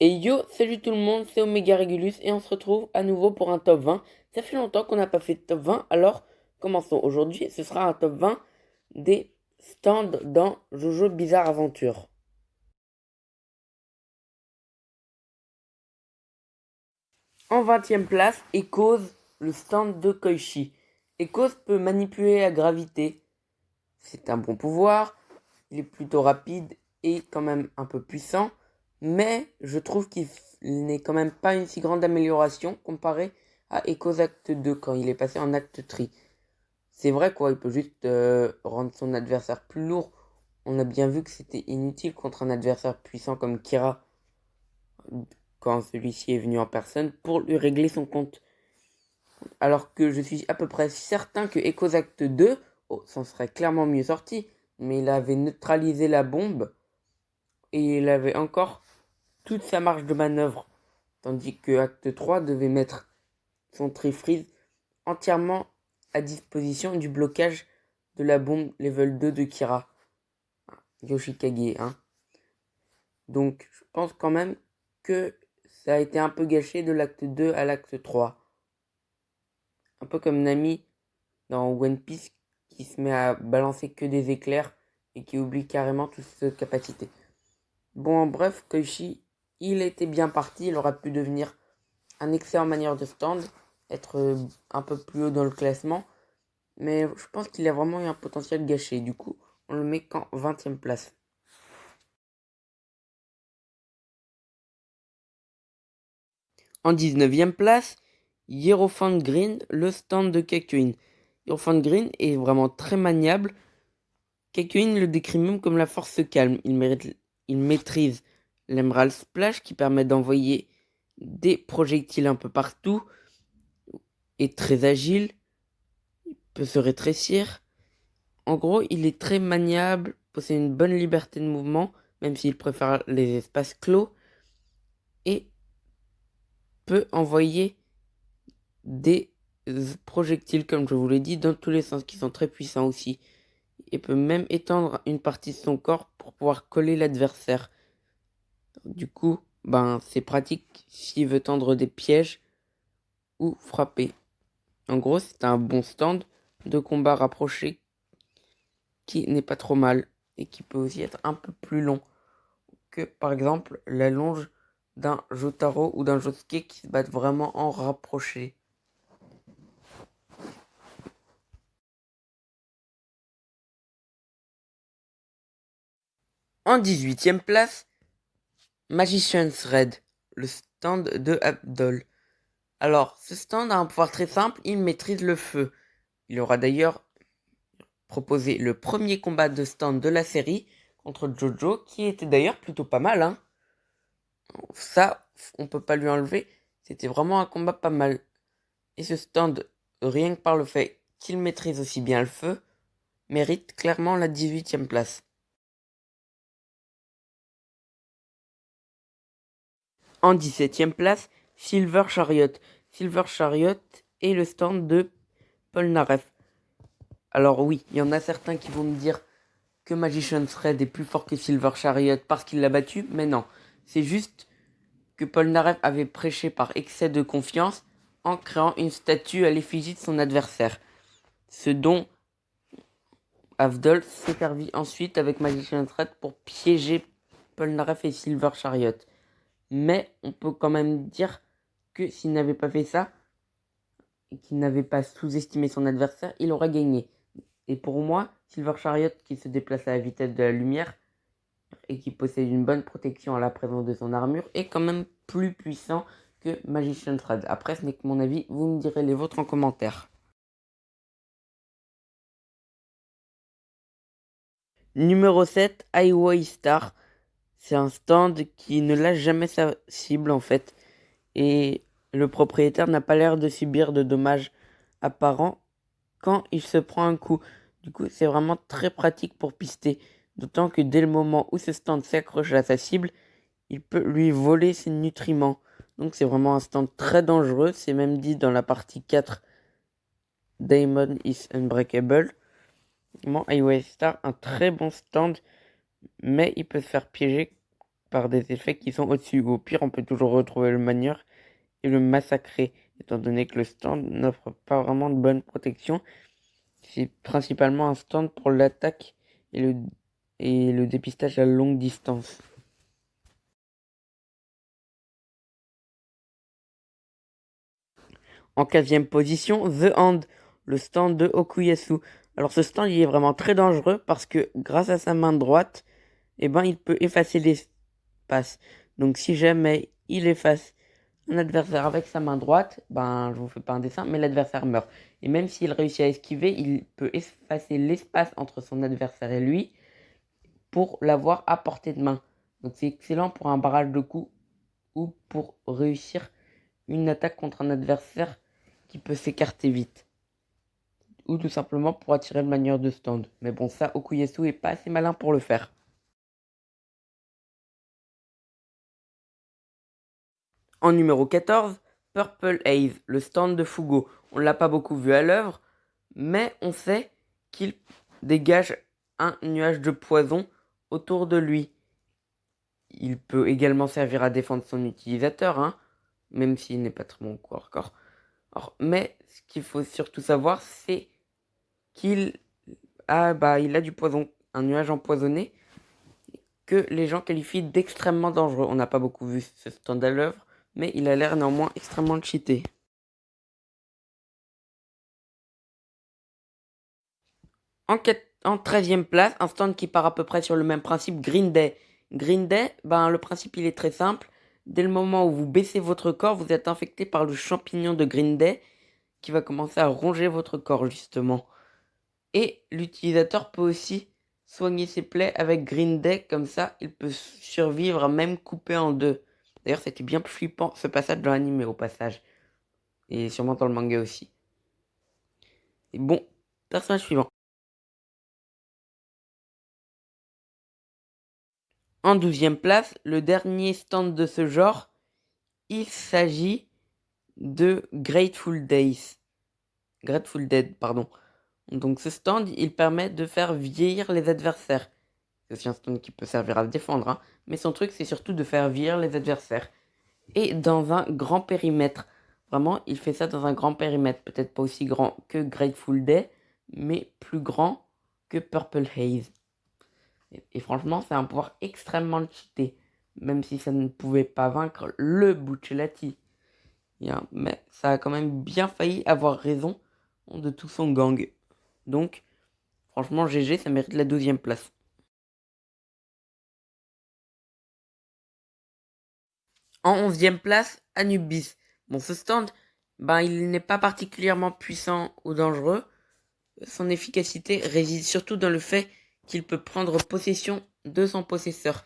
Et yo, salut tout le monde, c'est Omega Regulus et on se retrouve à nouveau pour un top 20. Ça fait longtemps qu'on n'a pas fait de top 20, alors commençons. Aujourd'hui, ce sera un top 20 des stands dans Jojo Bizarre Aventure. En 20e place, Echoes, le stand de Koichi. Echoes peut manipuler la gravité. C'est un bon pouvoir, il est plutôt rapide et quand même un peu puissant, mais je trouve qu'il n'est quand même pas une si grande amélioration comparé à Echoes Acte 2 quand il est passé en Acte 3. C'est vrai quoi, il peut juste rendre son adversaire plus lourd. On a bien vu que c'était inutile contre un adversaire puissant comme Kira quand celui-ci est venu en personne pour lui régler son compte. Alors que je suis à peu près certain que Echoes Acte 2 s'en serait clairement mieux sorti, mais il avait neutralisé la bombe et il avait encore toute sa marge de manœuvre, tandis que Acte 3 devait mettre son Tri-Freeze entièrement à disposition du blocage de la bombe level 2 de Kira, Yoshikage, hein. Donc je pense quand même que ça a été un peu gâché de l'acte 2 à l'acte 3. Un peu comme Nami dans One Piece qui se met à balancer que des éclairs et qui oublie carrément toute cette capacité. Bon, en bref, Koichi, il était bien parti, il aurait pu devenir un excellent manière de stand, être un peu plus haut dans le classement, mais je pense qu'il a vraiment eu un potentiel gâché. Du coup, on le met qu'en 20e place. En 19e place, Hierophant Green, le stand de Kakuin. Hierophant Green est vraiment très maniable. Kakuin le décrit même comme la force calme. Il maîtrise l'Emerald Splash qui permet d'envoyer des projectiles un peu partout. Est très agile, peut se rétrécir. En gros, il est très maniable, possède une bonne liberté de mouvement, même s'il préfère les espaces clos, et peut envoyer des projectiles, comme je vous l'ai dit, dans tous les sens, qui sont très puissants aussi. Et peut même étendre une partie de son corps pour pouvoir coller l'adversaire. Du coup, c'est pratique s'il veut tendre des pièges ou frapper. En gros, c'est un bon stand de combat rapproché qui n'est pas trop mal et qui peut aussi être un peu plus long que, par exemple, la longe d'un Jotaro ou d'un Josuke qui se battent vraiment en rapproché. En 18e place, Magician's Red, le stand de Abdol. Alors, ce stand a un pouvoir très simple, il maîtrise le feu. Il aura d'ailleurs proposé le premier combat de stand de la série contre Jojo, qui était d'ailleurs plutôt pas mal, hein. Ça, on peut pas lui enlever, c'était vraiment un combat pas mal. Et ce stand, rien que par le fait qu'il maîtrise aussi bien le feu, mérite clairement la 18e place. En 17e place, Silver Chariot. Silver Chariot est le stand de Polnareff. Alors oui, il y en a certains qui vont me dire que Magician's Red est plus fort que Silver Chariot parce qu'il l'a battu, mais non. C'est juste que Polnareff avait prêché par excès de confiance en créant une statue à l'effigie de son adversaire. Ce dont Avdol s'est servi ensuite avec Magician's Red pour piéger Polnareff et Silver Chariot. Mais on peut quand même dire que s'il n'avait pas fait ça, et qu'il n'avait pas sous-estimé son adversaire, il aurait gagné. Et pour moi, Silver Chariot, qui se déplace à la vitesse de la lumière et qui possède une bonne protection à la présence de son armure, est quand même plus puissant que Magician's Red. Après, ce n'est que mon avis, vous me direz les vôtres en commentaire. Numéro 7, Highway Star. C'est un stand qui ne lâche jamais sa cible en fait. Et le propriétaire n'a pas l'air de subir de dommages apparents quand il se prend un coup. Du coup, c'est vraiment très pratique pour pister. D'autant que dès le moment où ce stand s'accroche à sa cible, il peut lui voler ses nutriments. Donc c'est vraiment un stand très dangereux. C'est même dit dans la partie 4, Daemon is Unbreakable. Vraiment, iOS Star, un très bon stand, mais il peut se faire piéger par des effets qui sont au-dessus. Ou au pire, on peut toujours retrouver le manieur et le massacrer, étant donné que le stand n'offre pas vraiment de bonne protection. C'est principalement un stand pour l'attaque et le dépistage à longue distance. En 15e position, The Hand, le stand de Okuyasu. Alors ce stand il est vraiment très dangereux parce que grâce à sa main droite, il peut effacer l'espace. Donc si jamais il efface un adversaire avec sa main droite, je vous fais pas un dessin, mais l'adversaire meurt. Et même s'il réussit à esquiver, il peut effacer l'espace entre son adversaire et lui pour l'avoir à portée de main. Donc c'est excellent pour un barrage de coups ou pour réussir une attaque contre un adversaire qui peut s'écarter vite. Ou tout simplement pour attirer le manieur de stand. Mais bon, ça, Okuyasu est pas assez malin pour le faire. En numéro 14, Purple Haze, le stand de Fugo. On l'a pas beaucoup vu à l'œuvre, mais on sait qu'il dégage un nuage de poison autour de lui. Il peut également servir à défendre son utilisateur, même s'il n'est pas très bon encore. Mais ce qu'il faut surtout savoir, c'est qu'il il a du poison, un nuage empoisonné que les gens qualifient d'extrêmement dangereux. On n'a pas beaucoup vu ce stand à l'œuvre, mais il a l'air néanmoins extrêmement cheaté. En 13e place, un stand qui part à peu près sur le même principe, Green Day. Green Day, le principe il est très simple. Dès le moment où vous baissez votre corps, vous êtes infecté par le champignon de Green Day qui va commencer à ronger votre corps justement. Et l'utilisateur peut aussi soigner ses plaies avec Green Day, comme ça il peut survivre même coupé en deux. D'ailleurs c'était bien flippant ce passage dans l'anime au passage. Et sûrement dans le manga aussi. Et bon, personnage suivant. En 12e place, le dernier stand de ce genre, il s'agit de Grateful Days. Grateful Dead, pardon. Donc ce stand, il permet de faire vieillir les adversaires. C'est aussi un stand qui peut servir à se défendre, mais son truc c'est surtout de faire vieillir les adversaires. Et dans un grand périmètre. Vraiment, il fait ça dans un grand périmètre. Peut-être pas aussi grand que Grateful Dead, mais plus grand que Purple Haze. Et franchement, c'est un pouvoir extrêmement cheaté. Même si ça ne pouvait pas vaincre le Bucciolati. Mais ça a quand même bien failli avoir raison de tout son gang. Donc, franchement, GG, ça mérite la 12e place. En 11e place, Anubis. Bon, ce stand, il n'est pas particulièrement puissant ou dangereux. Son efficacité réside surtout dans le fait qu'il peut prendre possession de son possesseur.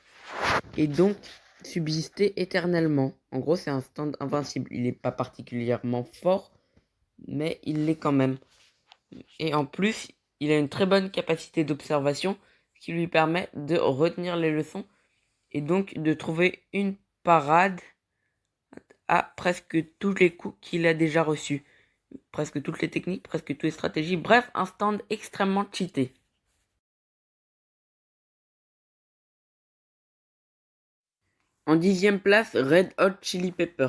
Et donc subsister éternellement. En gros, c'est un stand invincible. Il n'est pas particulièrement fort, mais il l'est quand même. Et en plus, il a une très bonne capacité d'observation, ce qui lui permet de retenir les leçons et donc de trouver une parade à presque tous les coups qu'il a déjà reçus. Presque toutes les techniques, presque toutes les stratégies. Bref, un stand extrêmement cheaté. En 10e place, Red Hot Chili Pepper.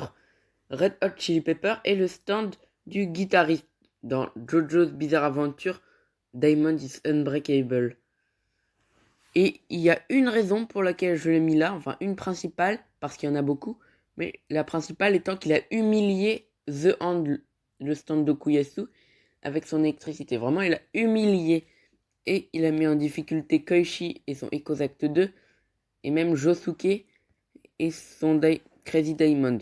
Red Hot Chili Pepper est le stand du guitariste dans JoJo's Bizarre Adventure, Diamond is Unbreakable. Et il y a une raison pour laquelle je l'ai mis là, enfin une principale, parce qu'il y en a beaucoup, mais la principale étant qu'il a humilié The Hand, le stand d'Okuyasu, avec son électricité. Vraiment, il a humilié. Et il a mis en difficulté Koichi et son Echozact 2, et même Josuke et son Crazy Diamond.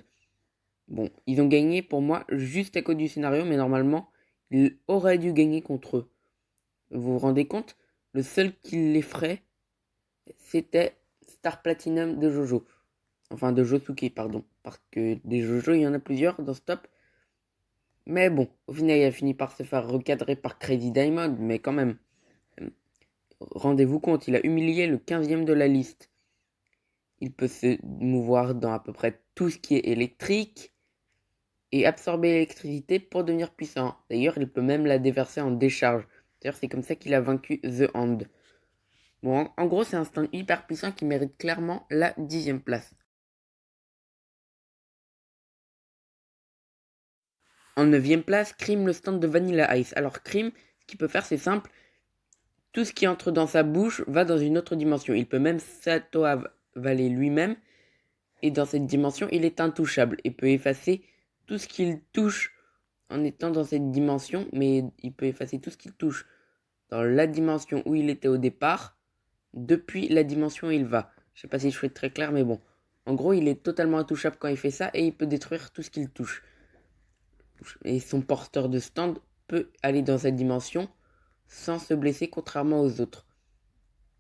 Bon, ils ont gagné pour moi juste à cause du scénario, mais normalement, ils auraient dû gagner contre eux. Vous vous rendez compte? Le seul qui les ferait, c'était Star Platinum de Jojo. Enfin, de Josuke, pardon. Parce que des Jojo, il y en a plusieurs dans ce top. Mais bon, au final, il a fini par se faire recadrer par Crazy Diamond, mais quand même. Rendez-vous compte, il a humilié le 15e de la liste. Il peut se mouvoir dans à peu près tout ce qui est électrique et absorber l'électricité pour devenir puissant. D'ailleurs, il peut même la déverser en décharge. D'ailleurs, c'est comme ça qu'il a vaincu The Hand. Bon, en gros, c'est un stand hyper puissant qui mérite clairement la 10e place. En 9e place, Cream, le stand de Vanilla Ice. Alors Cream, ce qu'il peut faire, c'est simple. Tout ce qui entre dans sa bouche va dans une autre dimension. Il peut même s'auto-avaler lui-même. Et dans cette dimension, il est intouchable et peut effacer tout ce qu'il touche en étant dans cette dimension. Mais il peut effacer tout ce qu'il touche dans la dimension où il était au départ, depuis la dimension où il va. Je sais pas si je fais très clair, mais bon. En gros, il est totalement intouchable quand il fait ça et il peut détruire tout ce qu'il touche. Et son porteur de stand peut aller dans cette dimension sans se blesser contrairement aux autres.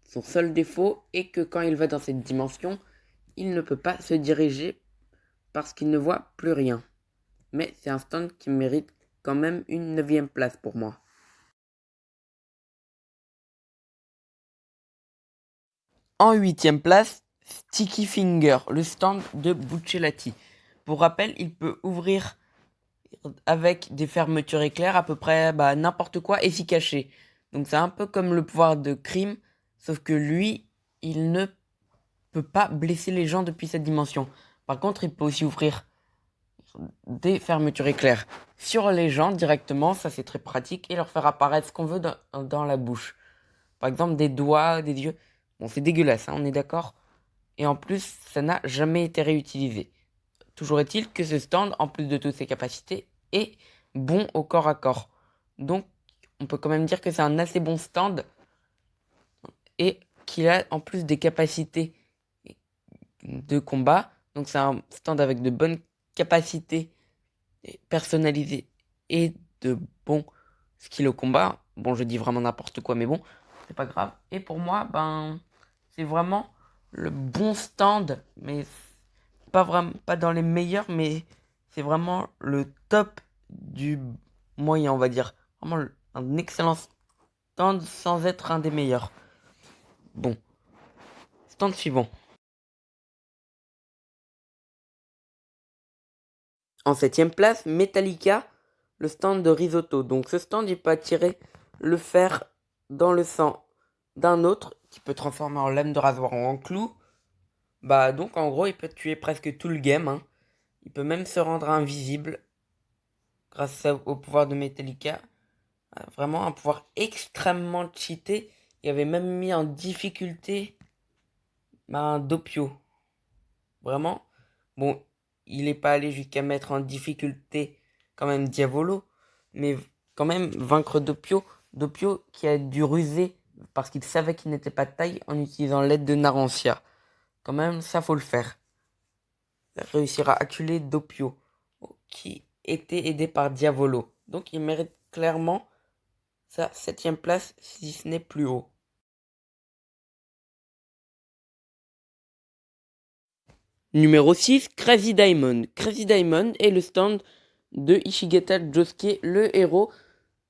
Son seul défaut est que quand il va dans cette dimension, il ne peut pas se diriger parce qu'il ne voit plus rien. Mais c'est un stand qui mérite quand même une 9e place pour moi. En 8e place, Sticky Finger, le stand de Buccellati. Pour rappel, il peut ouvrir avec des fermetures éclairs à peu près n'importe quoi et s'y cacher. Donc c'est un peu comme le pouvoir de Crime, sauf que lui, il ne peut pas blesser les gens depuis cette dimension. Par contre, il peut aussi ouvrir des fermetures éclairs sur les gens directement, ça c'est très pratique, et leur faire apparaître ce qu'on veut dans la bouche. Par exemple, des doigts, des yeux. Bon, c'est dégueulasse, hein, on est d'accord. Et en plus, ça n'a jamais été réutilisé. Toujours est-il que ce stand, en plus de toutes ses capacités, est bon au corps à corps. Donc, on peut quand même dire que c'est un assez bon stand et qu'il a en plus des capacités de combat. Donc, c'est un stand avec de bonnes capacités personnalisées et de bons skills au combat. Bon, je dis vraiment n'importe quoi, mais bon, c'est pas grave. Et pour moi, c'est vraiment le bon stand, mais pas vraiment, pas dans les meilleurs, mais c'est vraiment le top du moyen, on va dire. Vraiment un excellent stand sans être un des meilleurs. Bon, stand suivant. En 7e place, Metallica, le stand de Risotto. Donc ce stand, il peut attirer le fer dans le sang d'un autre qui peut transformer en lame de rasoir ou en clou. Donc en gros, il peut tuer presque tout le game, hein. Il peut même se rendre invisible grâce au pouvoir de Metallica. Vraiment un pouvoir extrêmement cheaté. Il avait même mis en difficulté Doppio. Vraiment. Bon, il n'est pas allé jusqu'à mettre en difficulté quand même Diavolo. Mais quand même vaincre Doppio. Doppio qui a dû ruser parce qu'il savait qu'il n'était pas de taille en utilisant l'aide de Narancia. Quand même, ça faut le faire. Réussir à acculer Doppio, qui était aidé par Diavolo. Donc il mérite clairement sa 7e place, si ce n'est plus haut. Numéro 6, Crazy Diamond. Crazy Diamond est le stand de Ishigata Josuke, le héros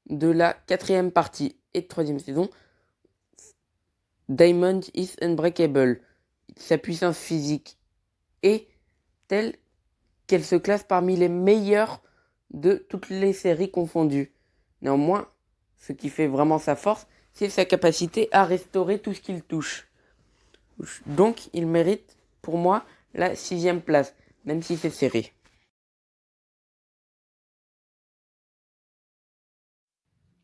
de la 4e partie et de 3e saison. Diamond is unbreakable. Sa puissance physique est telle qu'elle se classe parmi les meilleures de toutes les séries confondues. Néanmoins, ce qui fait vraiment sa force, c'est sa capacité à restaurer tout ce qu'il touche. Donc, il mérite, pour moi, la 6e place, même si c'est serré.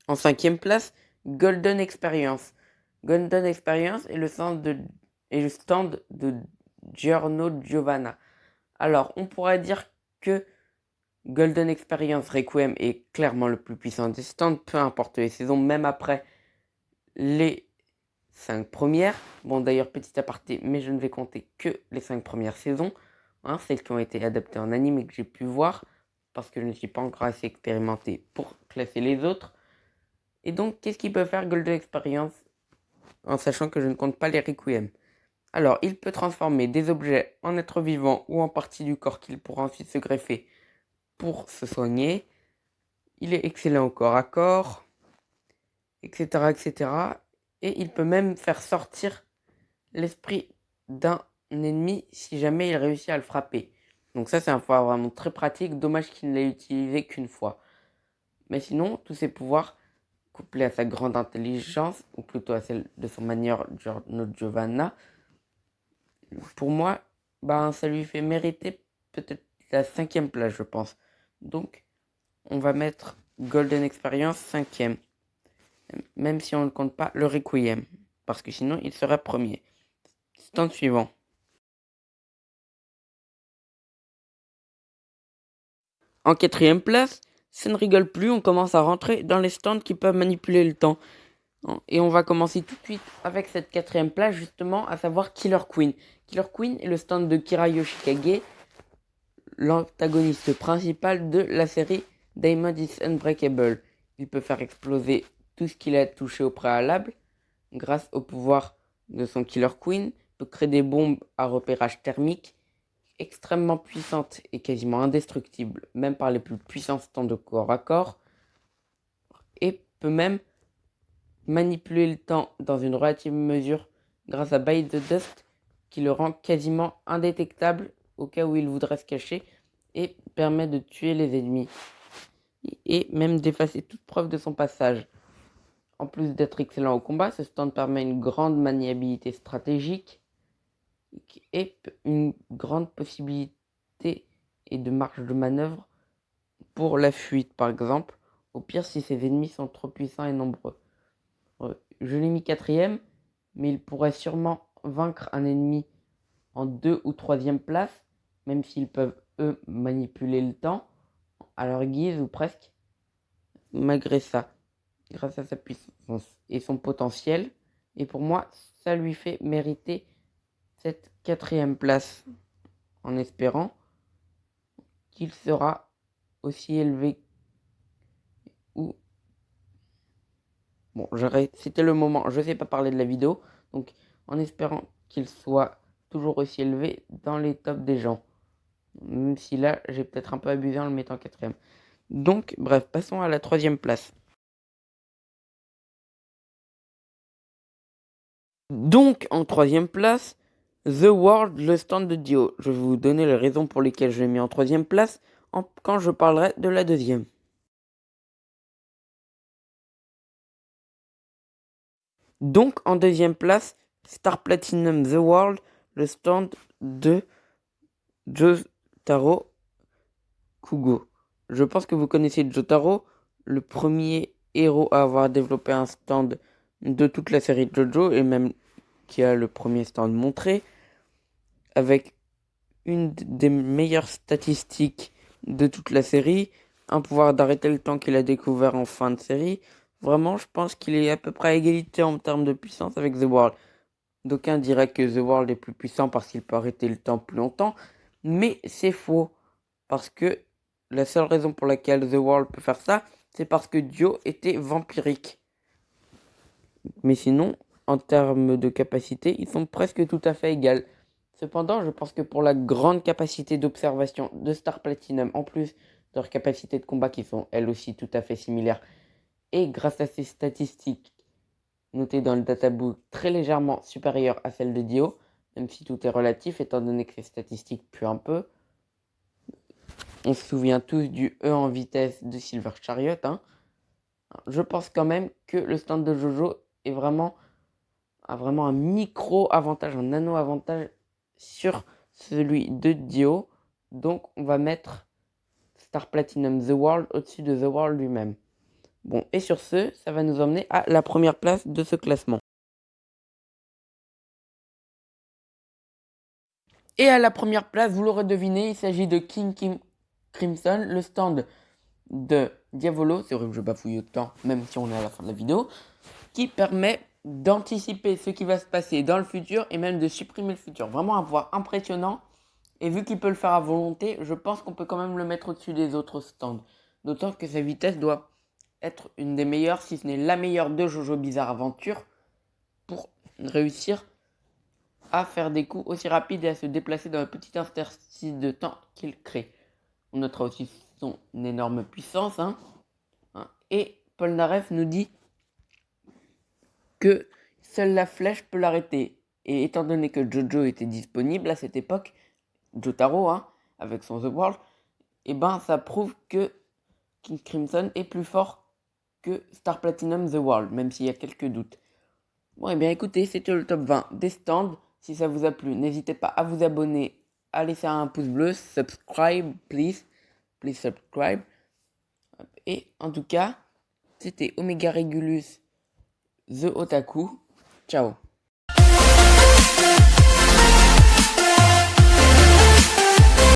En 5e place, Golden Experience. Golden Experience est le stand de Giorno Giovanna. Alors, on pourrait dire que Golden Experience Requiem est clairement le plus puissant des stands, peu importe les saisons, même après les 5 premières. Bon, d'ailleurs, petit aparté, mais je ne vais compter que les 5 premières saisons, hein, celles qui ont été adaptées en anime et que j'ai pu voir, parce que je ne suis pas encore assez expérimenté pour classer les autres. Et donc, qu'est-ce qu'il peut faire Golden Experience, en sachant que je ne compte pas les Requiem? Alors, il peut transformer des objets en êtres vivants ou en parties du corps qu'il pourra ensuite se greffer pour se soigner. Il est excellent au corps à corps, etc., etc. Et il peut même faire sortir l'esprit d'un ennemi si jamais il réussit à le frapper. Donc ça, c'est un pouvoir vraiment très pratique. Dommage qu'il ne l'ait utilisé qu'une fois. Mais sinon, tous ces pouvoirs couplé à sa grande intelligence, ou plutôt à celle de son manière Giorno Giovanna, pour moi, ça lui fait mériter peut-être la 5e place, je pense. Donc, on va mettre Golden Experience 5e, même si on ne compte pas le Requiem, parce que sinon il sera premier. Stand suivant. En 4e place, ça ne rigole plus, on commence à rentrer dans les stands qui peuvent manipuler le temps. Et on va commencer tout de suite avec cette 4e place, justement, à savoir Killer Queen. Killer Queen est le stand de Kira Yoshikage, l'antagoniste principal de la série Diamond is Unbreakable. Il peut faire exploser tout ce qu'il a touché au préalable grâce au pouvoir de son Killer Queen. Il peut créer des bombes à repérage thermique extrêmement puissantes et quasiment indestructibles, même par les plus puissants stands de corps à corps. Et peut même manipuler le temps dans une relative mesure grâce à Bite the Dust qui le rend quasiment indétectable au cas où il voudrait se cacher et permet de tuer les ennemis et même d'effacer toute preuve de son passage. En plus d'être excellent au combat, ce stand permet une grande maniabilité stratégique et une grande possibilité et de marge de manœuvre pour la fuite par exemple, au pire si ses ennemis sont trop puissants et nombreux. Je l'ai mis 4e, mais il pourrait sûrement vaincre un ennemi en 2 ou 3e place, même s'ils peuvent, eux, manipuler le temps à leur guise ou presque. Malgré ça, grâce à sa puissance et son potentiel, et pour moi, ça lui fait mériter cette 4e place, en espérant qu'il sera aussi élevé ou... Bon, c'était le moment, je ne sais pas parler de la vidéo, donc en espérant qu'il soit toujours aussi élevé dans les tops des gens. Même si là, j'ai peut-être un peu abusé en le mettant 4e. Donc, bref, passons à la 3e place. Donc, en 3e place, The World, le stand de Dio. Je vais vous donner les raisons pour lesquelles je l'ai mis en 3e place quand je parlerai de la 2e. Donc, en 2e place, Star Platinum The World, le stand de Jotaro Kugo. Je pense que vous connaissez Jotaro, le premier héros à avoir développé un stand de toute la série JoJo et même qui a le premier stand montré avec une des meilleures statistiques de toute la série, un pouvoir d'arrêter le temps qu'il a découvert en fin de série. Vraiment, je pense qu'il est à peu près à égalité en termes de puissance avec The World. D'aucuns diraient que The World est plus puissant parce qu'il peut arrêter le temps plus longtemps, mais c'est faux parce que la seule raison pour laquelle The World peut faire ça, c'est parce que Dio était vampirique. Mais sinon, en termes de capacité, ils sont presque tout à fait égaux. Cependant, je pense que pour la grande capacité d'observation de Star Platinum, en plus de leurs capacités de combat qui sont elles aussi tout à fait similaires, et grâce à ces statistiques notées dans le databook très légèrement supérieures à celles de Dio, même si tout est relatif étant donné que ces statistiques puent un peu, on se souvient tous du E en vitesse de Silver Chariot. Je pense quand même que le stand de Jojo a vraiment un micro-avantage, un nano-avantage sur celui de Dio. Donc on va mettre Star Platinum The World au-dessus de The World lui-même. Bon, et sur ce, ça va nous emmener à la première place de ce classement. Et à la première place, vous l'aurez deviné, il s'agit de King Crimson, le stand de Diavolo, c'est vrai que je bafouille autant, même si on est à la fin de la vidéo, qui permet d'anticiper ce qui va se passer dans le futur et même de supprimer le futur. Vraiment un pouvoir impressionnant. Et vu qu'il peut le faire à volonté, je pense qu'on peut quand même le mettre au-dessus des autres stands. D'autant que sa vitesse doit être une des meilleures, si ce n'est la meilleure de Jojo Bizarre Adventure, pour réussir à faire des coups aussi rapides et à se déplacer dans le petit interstice de temps qu'il crée. On notera aussi son énorme puissance. Et Polnareff nous dit que seule la flèche peut l'arrêter. Et étant donné que Jojo était disponible à cette époque, Jotaro, avec son The World, et ça prouve que King Crimson est plus fort que Star Platinum The World, même s'il y a quelques doutes. Bon, et bien écoutez, c'était le top 20 des stands. Si ça vous a plu, n'hésitez pas à vous abonner, à laisser un pouce bleu, subscribe, please subscribe. Et en tout cas, c'était Omega Regulus The Otaku. Ciao.